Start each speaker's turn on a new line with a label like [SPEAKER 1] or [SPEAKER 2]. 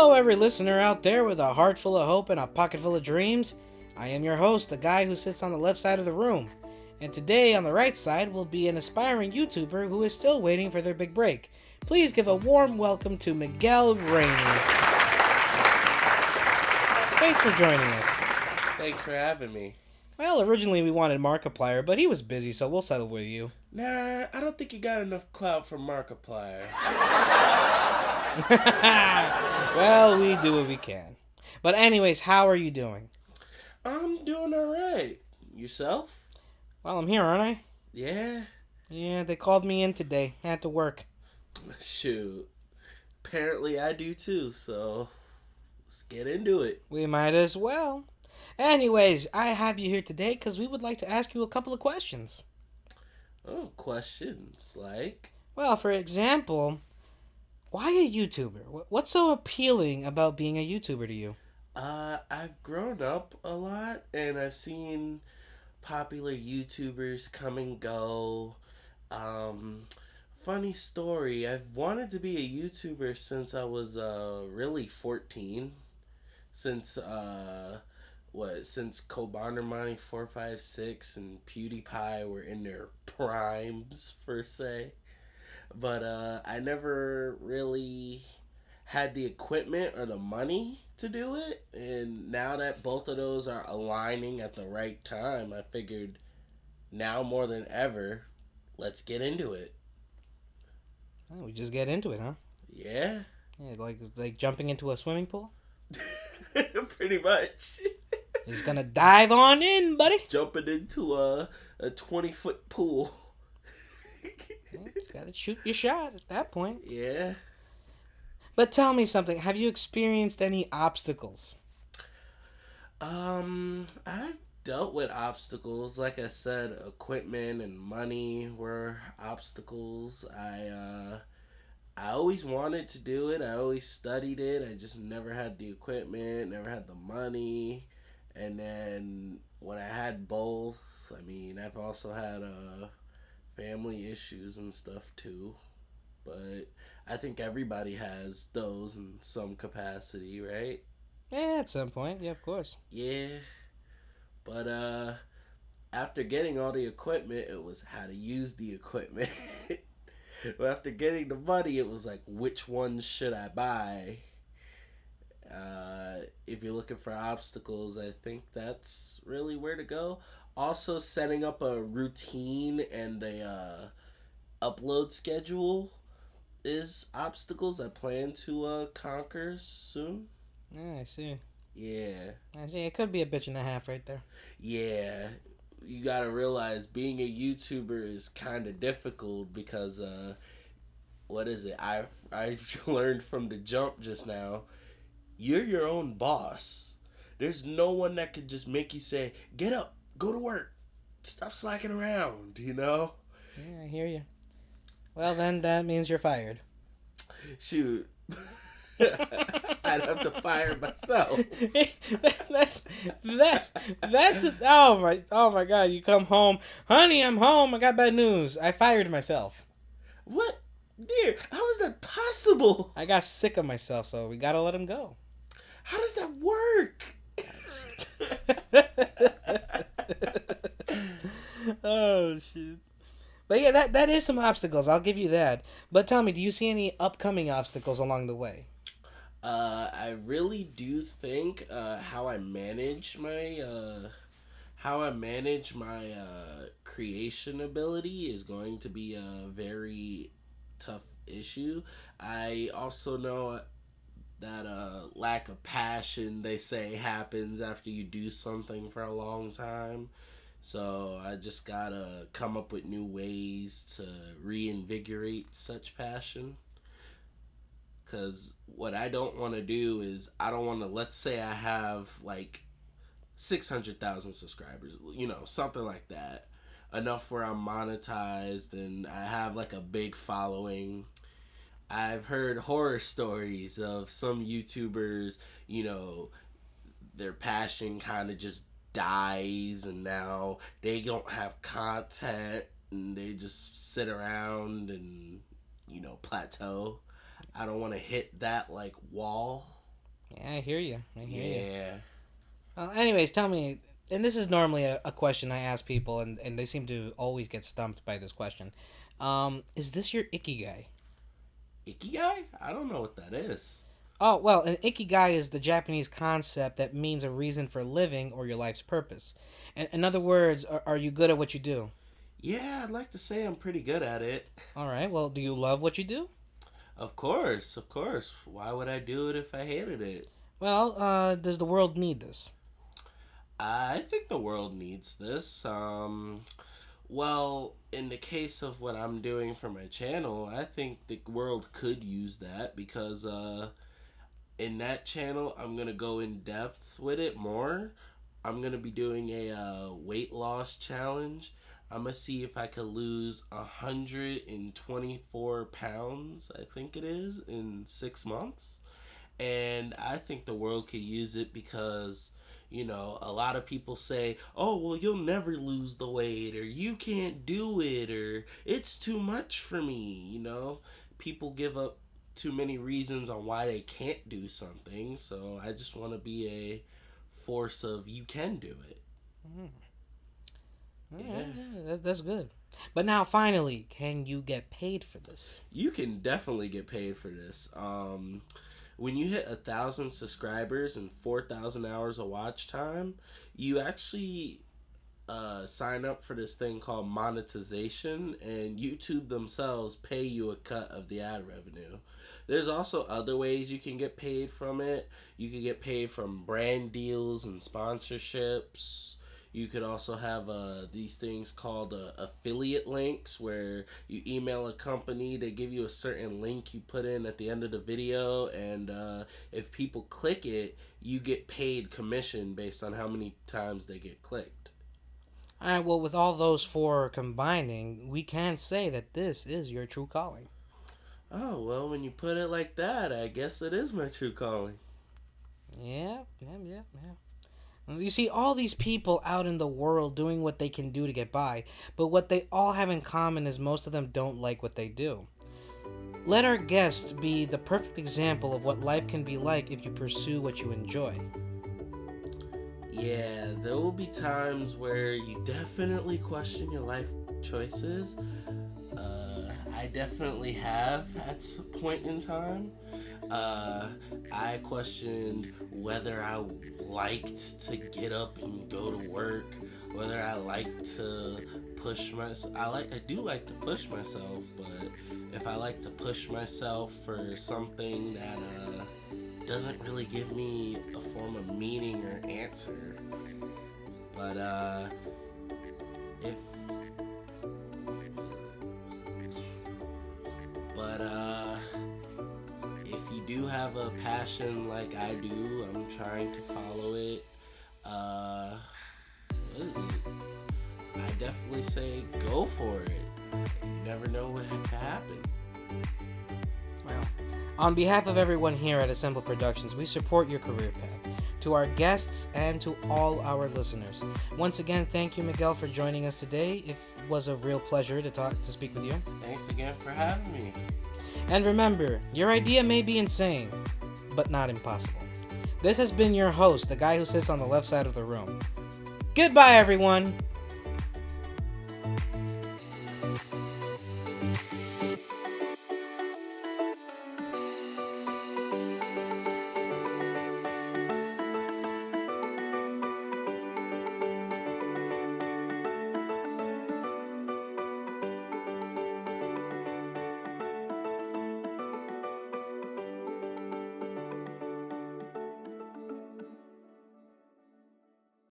[SPEAKER 1] Hello, every listener out there with a heart full of hope and a pocket full of dreams. I am your host, the guy who sits on the left side of the room. And today, on the right side, will be an aspiring YouTuber who is still waiting for their big break. Please give a warm welcome to Miguel Rainey. Thanks for joining us.
[SPEAKER 2] Thanks for having me.
[SPEAKER 1] Well, originally we wanted Markiplier, but he was busy, so we'll settle with you.
[SPEAKER 2] Nah, I don't think you got enough clout for Markiplier.
[SPEAKER 1] Well, we do what we can. But anyways, how are you doing?
[SPEAKER 2] I'm doing alright. Yourself?
[SPEAKER 1] Well, I'm here, aren't I?
[SPEAKER 2] Yeah?
[SPEAKER 1] Yeah, they called me in today. I had to work.
[SPEAKER 2] Shoot. Apparently I do too, so let's get into it.
[SPEAKER 1] We might as well. Anyways, I have you here today because we would like to ask you a couple of questions.
[SPEAKER 2] Oh, questions like?
[SPEAKER 1] Well, for example, why a YouTuber? What's so appealing about being a YouTuber to you?
[SPEAKER 2] I've grown up a lot and I've seen popular YouTubers come and go. Funny story, I've wanted to be a YouTuber since I was really 14. Since since Kobandermani 456 and PewDiePie were in their primes per se. But I never really had the equipment or the money to do it. And now that both of those are aligning at the right time, I figured now more than ever, let's get into it.
[SPEAKER 1] Oh, we just get into it, huh?
[SPEAKER 2] Yeah.
[SPEAKER 1] Yeah, like jumping into a swimming pool?
[SPEAKER 2] Pretty much.
[SPEAKER 1] Just gonna dive on in, buddy.
[SPEAKER 2] Jumping into a 20-foot pool.
[SPEAKER 1] Just gotta shoot your shot at that point.
[SPEAKER 2] Yeah.
[SPEAKER 1] But tell me something. Have you experienced any obstacles?
[SPEAKER 2] I've dealt with obstacles. Like I said, equipment and money were obstacles. I always wanted to do it. I always studied it. I just never had the equipment, never had the money. And then when I had both, I mean, I've also had family issues and stuff too. But I think everybody has those in some capacity, right?
[SPEAKER 1] Yeah, at some point. Yeah, of course.
[SPEAKER 2] Yeah. But after getting all the equipment, it was how to use the equipment. But after getting the money, it was like, which ones should I buy? If you're looking for obstacles, I think that's really where to go. Also, setting up a routine and a upload schedule is obstacles I plan to conquer soon.
[SPEAKER 1] Yeah, I see.
[SPEAKER 2] Yeah.
[SPEAKER 1] I see. It could be a bitch and a half right there.
[SPEAKER 2] Yeah. You gotta realize being a YouTuber is kind of difficult because, what is it? I've learned from the jump just now. You're your own boss. There's no one that could just make you say, get up, go to work, stop slacking around, you know?
[SPEAKER 1] Yeah, I hear you. Well, then that means you're fired.
[SPEAKER 2] Shoot. I'd have to fire myself.
[SPEAKER 1] that's oh my god, you come home, honey, I'm home, I got bad news, I fired myself.
[SPEAKER 2] What? Dear, how is that possible?
[SPEAKER 1] I got sick of myself, so we gotta let him go.
[SPEAKER 2] How does that work?
[SPEAKER 1] Oh shit. But yeah, that is some obstacles, I'll give you that. But tell me, do you see any upcoming obstacles along the way?
[SPEAKER 2] I really do think how I manage my creation ability is going to be a very tough issue. I also know that lack of passion, they say, happens after you do something for a long time. So I just gotta come up with new ways to reinvigorate such passion. Because what I don't want to do is, I don't want to, let's say I have like 600,000 subscribers, something like that. Enough where I'm monetized and I have like a big following. I've heard horror stories of some YouTubers, their passion kind of just dies and now they don't have content and they just sit around and plateau. I don't want to hit that like wall.
[SPEAKER 1] Yeah, I hear you. I hear you.
[SPEAKER 2] Yeah.
[SPEAKER 1] Well, anyways, tell me, and this is normally a question I ask people, and they seem to always get stumped by this question. Is this your ikigai?
[SPEAKER 2] Ikigai? I don't know what that is.
[SPEAKER 1] Oh, well, an ikigai is the Japanese concept that means a reason for living or your life's purpose. In other words, are you good at what you do?
[SPEAKER 2] Yeah, I'd like to say I'm pretty good at it.
[SPEAKER 1] All right, well, do you love what you do?
[SPEAKER 2] Of course, of course. Why would I do it if I hated it?
[SPEAKER 1] Well, does the world need this?
[SPEAKER 2] I think the world needs this. Well, in the case of what I'm doing for my channel, I think the world could use that because in that channel, I'm going to go in depth with it more. I'm going to be doing a weight loss challenge. I'm going to see if I could lose 124 pounds, I think it is, in 6 months. And I think the world could use it because, a lot of people say, oh, well, you'll never lose the weight, or you can't do it, or it's too much for me. People give up too many reasons on why they can't do something. So I just want to be a force of you can do it. Yeah.
[SPEAKER 1] That's good. But now, finally, can you get paid for this?
[SPEAKER 2] You can definitely get paid for this. When you hit 1,000 subscribers and 4,000 hours of watch time, you actually sign up for this thing called monetization, and YouTube themselves pay you a cut of the ad revenue. There's also other ways you can get paid from it. You can get paid from brand deals and sponsorships. You could also have these things called affiliate links, where you email a company, they give you a certain link you put in at the end of the video, and if people click it, you get paid commission based on how many times they get clicked.
[SPEAKER 1] All right, well, with all those four combining, we can say that this is your true calling.
[SPEAKER 2] Oh, well, when you put it like that, I guess it is my true calling.
[SPEAKER 1] Yeah. You see all these people out in the world doing what they can do to get by, but what they all have in common is most of them don't like what they do. Let our guest be the perfect example of what life can be like if you pursue what you enjoy.
[SPEAKER 2] Yeah, there will be times where you definitely question your life choices. I definitely have at some point in time. I questioned whether I liked to get up and go to work, whether I liked to push myself. I do like to push myself, but if I like to push myself for something that doesn't really give me a form of meaning or answer. But if you do have a passion like I do, I'm trying to follow it. What is it? I definitely say go for it. You never know what could happen.
[SPEAKER 1] Well, on behalf of everyone here at Assemble Productions, we support your career path. To our guests and to all our listeners, once again, thank you, Miguel, for joining us today. It was a real pleasure to speak with you.
[SPEAKER 2] Thanks again for having me.
[SPEAKER 1] And remember, your idea may be insane, but not impossible. This has been your host, the guy who sits on the left side of the room. Goodbye, everyone!